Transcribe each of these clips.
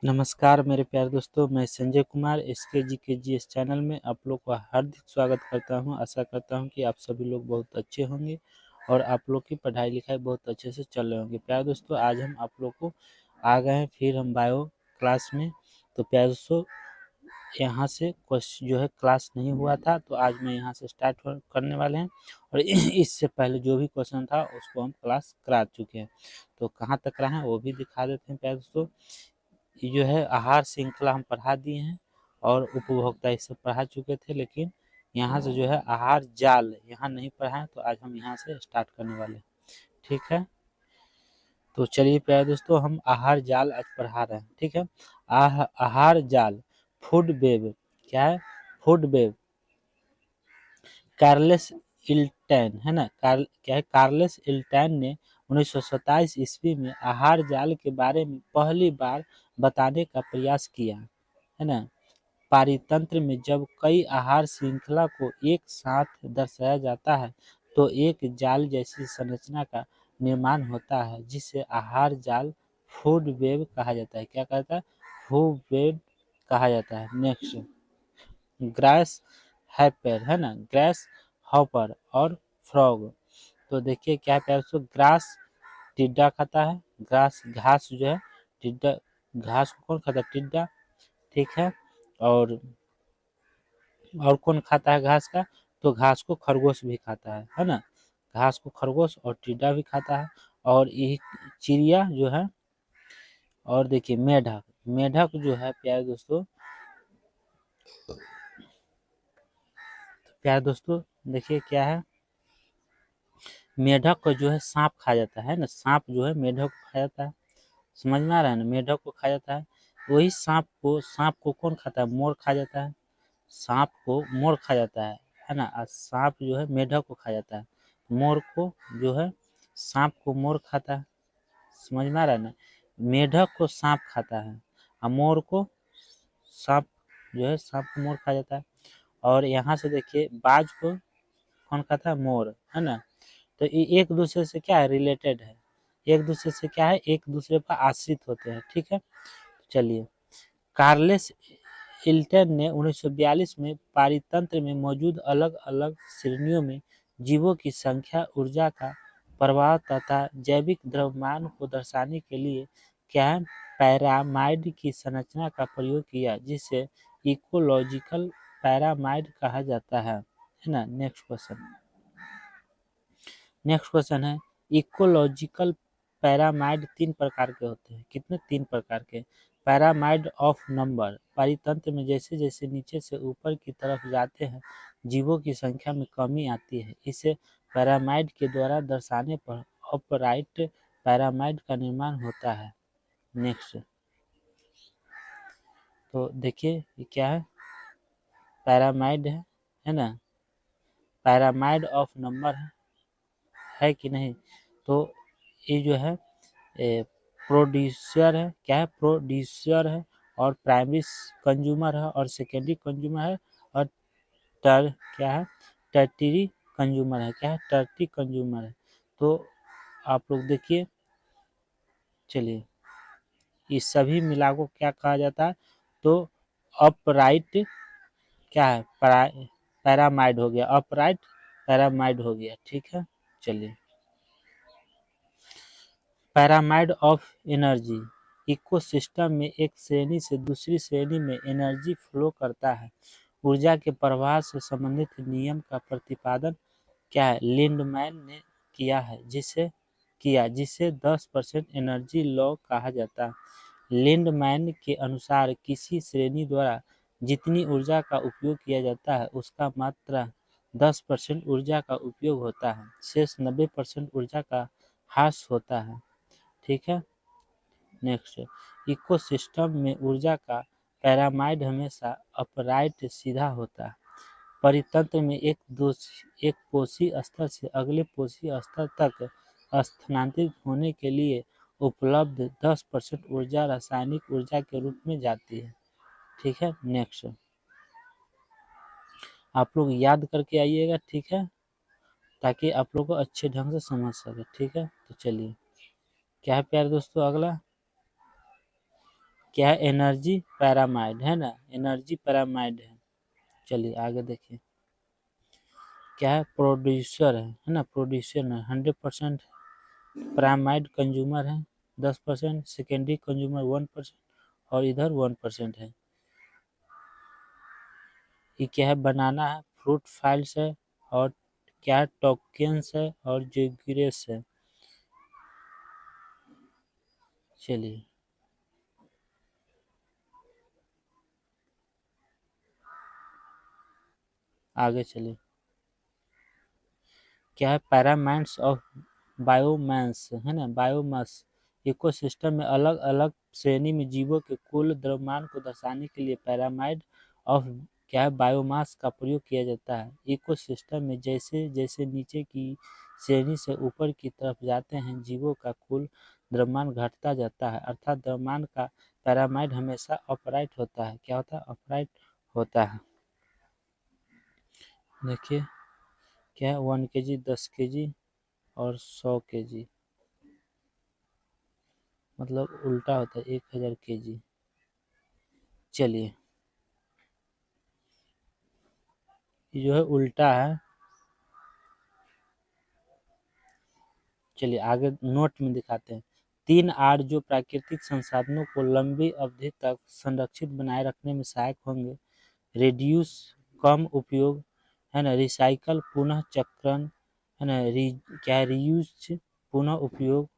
नमस्कार मेरे प्यारे दोस्तों, मैं संजय कुमार एसकेजीकेजीएस चैनल में आप लोग का हार्दिक स्वागत करता हूं। आशा करता हूं कि आप सभी लोग बहुत अच्छे होंगे और आप लोग की पढ़ाई लिखाई बहुत अच्छे से चल रहे होंगे। प्यारे दोस्तों, आज हम आप लोग को आ गए हैं फिर हम बायो क्लास में। तो प्यारे दोस्तों, यहाँ से क्वेश्चन जो है क्लास नहीं हुआ था, तो आज मैं यहाँ से स्टार्ट करने वाले हैं और इससे पहले जो भी क्वेश्चन था उसको हम क्लास करा चुके हैं। तो कहाँ तक रहा है वो भी दिखा देते हैं। प्यारे दोस्तों, ये जो है आहार श्रृंखला हम पढ़ा दिए हैं और उपभोक्ता इसे पढ़ा चुके थे, लेकिन यहाँ से जो है आहार जाल यहाँ नहीं पढ़ा है, तो आज हम यहाँ से स्टार्ट करने वाले हैं। ठीक है, तो चलिए प्यारे दोस्तों, हम आहार जाल आज पढ़ा रहे हैं। ठीक है, आहार जाल, फूड वेब। क्या है? Food web. कार्लेस इल्टन है ना, क्या है? कार्लेस इल्टन ने 1927 ईस्वी में आहार जाल के बारे में पहली बार बताने का प्रयास किया, है ना। पारितंत्र में जब कई आहार श्रृंखला को एक साथ दर्शाया जाता है तो एक जाल जैसी संरचना का निर्माण होता है, जिसे आहार जाल, फूड वेब कहा जाता है। क्या कहता है? फूड वेब कहा जाता है। नेक्स्ट, ग्रास हैपर है ना, ग्रास हॉपर और फ्रॉग। तो देखिए क्या प्यार से, ग्रास टिड्डा खाता है, ग्रास घास जो है, टिड्डा घास को कौन खाता है? टिड्डा। ठीक है, और कौन खाता है घास का? तो घास को खरगोश भी खाता है ना। घास को खरगोश और टिड्डा भी खाता है। और ये चिड़िया जो है, और देखिए मेढक, मेढक जो है प्यारे दोस्तों, प्यारे दोस्तों देखिए क्या है, मेढक को जो है सांप खा जाता है ना, सांप जो है मेढक को खा जाता है। समझ में आ रहा है ना, मेढक को खा जाता है। वही सांप को कौन खाता है? मोर खा जाता है। सांप को मोर खा जाता है ना। और सांप जो है मेढक को खा जाता है। मोर को जो है, सांप को मोर खाता है। समझ में आ रहा है ना, मेढक को सांप खाता है और मोर को सांप जो है, सांप को मोर खा जाता है। और यहाँ से देखिए बाज को कौन खाता है? मोर, है ना। तो ये एक दूसरे से क्या है? रिलेटेड है। एक दूसरे से क्या है? एक दूसरे पर आश्रित होते हैं। ठीक है, चलिए। कार्लेस इल्टन ने 1942 में पारितंत्र में मौजूद अलग-अलग श्रेणियों में जीवों की संख्या, ऊर्जा का प्रवाह तथा जैविक द्रव्यमान को दर्शाने के लिए क्या है? पैरामाइड की संरचना का प्रयोग किया, जिसे इकोलॉजिकल पैरामाइड कहा जाता है ना। नेक्स्ट क्वेश्चन है, इकोलॉजिकल पैरामाइड तीन प्रकार के होते हैं। कितने? तीन प्रकार के। पैरामाइड ऑफ नंबर, पारितंत्र में जैसे जैसे नीचे से ऊपर की तरफ जाते हैं जीवों की संख्या में कमी आती है। इसे पैरामाइड के द्वारा दर्शाने पर अपराइट पैरामाइड का निर्माण होता है। नेक्स्ट, तो देखिए ये क्या है? पैरामाइड है ना, पैरामाइड ऑफ नंबर है कि नहीं? तो ये जो है प्रोड्यूसर है। क्या है? प्रोड्यूसर है और प्राइमरी कंज्यूमर है और सेकेंडरी कंज्यूमर है और क्या है? टर्टरी कंज्यूमर है। क्या है? टर्टरी कंज्यूमर है। तो आप लोग देखिए, चलिए, ये सभी मिला को क्या कहा जाता है? तो अपराइट क्या है? पैरामाइड हो गया, अपराइट पैरामाइड हो गया। ठीक है, चलिए। पैरामाइड ऑफ एनर्जी, इकोसिस्टम में एक श्रेणी से दूसरी श्रेणी में एनर्जी फ्लो करता है। ऊर्जा के प्रवाह से संबंधित नियम का प्रतिपादन क्या है? लिंडमैन ने जिसे 10% एनर्जी लॉ कहा जाता है। लिंडमैन के अनुसार किसी श्रेणी द्वारा जितनी ऊर्जा का उपयोग किया जाता है उसका मात्रा 10% ऊर्जा का उपयोग होता है, शेष 90% ऊर्जा का ह्रास होता है। ठीक है, नेक्स्ट, इकोसिस्टम में ऊर्जा का पैरामाइड हमेशा अपराइट सीधा होता है। परितंत्र में एक पोषी स्तर से अगले पोषी स्तर तक स्थानांतरित होने के लिए उपलब्ध 10% ऊर्जा रासायनिक ऊर्जा के रूप में जाती है। ठीक है, नेक्स्ट, आप लोग याद करके आइएगा। ठीक है, ताकि आप लोग को अच्छे ढंग से समझ सके। ठीक है, तो चलिए, क्या है प्यारे दोस्तों, अगला क्या है? एनर्जी पैरामाइड है ना, एनर्जी पैरामाइड है। चलिए आगे देखिए, क्या है? प्रोड्यूसर है ना, प्रोड्यूसर है 100%, पैरामाइड कंज्यूमर है 10%, सेकेंडरी कंज्यूमर 1% और इधर 1% है। ये क्या है? बनाना है, फ्रूट फाइल्स है और क्या? टोकेंस है और जिग्रेस है। चलिए आगे चलिए, क्या है? पैरामाइड्स ऑफ बायोमास है ना, बायोमास इकोसिस्टम में अलग अलग श्रेणी में जीवों के कुल द्रव्यमान को दर्शाने के लिए पैरामाइड ऑफ क्या है? बायोमास का प्रयोग किया जाता है। इकोसिस्टम में जैसे जैसे नीचे की श्रेणी से ऊपर की तरफ जाते हैं, जीवों का कुल द्रव्यमान घटता जाता है, अर्थात द्रव्यमान का पैरामाइड हमेशा अपराइट होता है। क्या होता है? अपराइट होता है। देखिए क्या है? 1 kg, 10 kg और 100 kg, मतलब उल्टा होता है 1000 kg। चलिए ये जो है उल्टा है। चलिए आगे नोट में दिखाते हैं। 3 आर जो प्राकृतिक संसाधनों को लंबी अवधि तक संरक्षित बनाए रखने में सहायक होंगे। रिड्यूस कम उपयोग है ना, रिसाइकल पुनः चक्रण है ना, क्या रीयूज पुनः उपयोग,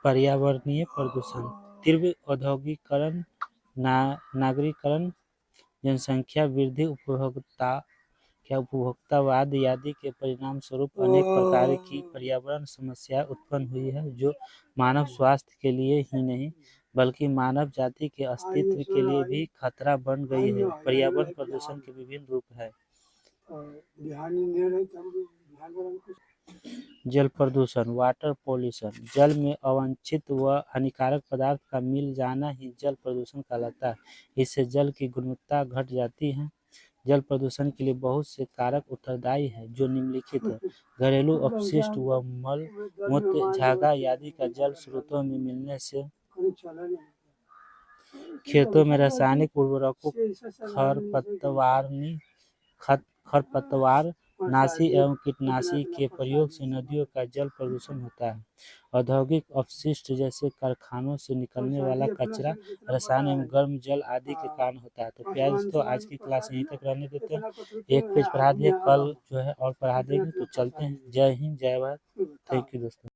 पर्यावरणीय प्रदूषण, तीव्र औद्योगिकरण, नागरीकरण, जनसंख्या वृद्धि, उपभोक्तावाद आदि के परिणाम स्वरूप अनेक प्रकार की पर्यावरण समस्याएं उत्पन्न हुई है, जो मानव स्वास्थ्य के लिए ही नहीं बल्कि मानव जाति के अस्तित्व के लिए भी खतरा बन गई है। पर्यावरण प्रदूषण के विभिन्न रूप हैं। जल प्रदूषण, वाटर पॉल्यूशन, जल में अवांछित व हानिकारक पदार्थ का मिल जाना ही जल प्रदूषण कहलाता है। इससे जल की गुणवत्ता घट जाती है। जल प्रदूषण के लिए बहुत से कारक उत्तरदायी हैं, जो निम्नलिखित हैं। घरेलू अपशिष्ट व मल मूत्र, झागा आदि का जल स्रोतों में मिलने से, खेतों में रासायनिक उर्वरकों, खरपतवार नाशी एवं कीटनाशी के प्रयोग से नदियों का जल प्रदूषण होता है। औद्योगिक अपशिष्ट जैसे कारखानों से निकलने वाला कचरा, रसायन एवं गर्म जल आदि के कारण होता है। तो प्यारे दोस्तों, आज की क्लास यहीं तक रहने देते हैं। एक पेज पढ़ा दिए, कल जो है और पढ़ा देंगे। तो चलते हैं। जय हिंद, जय भारत। थैंक यू दोस्तों।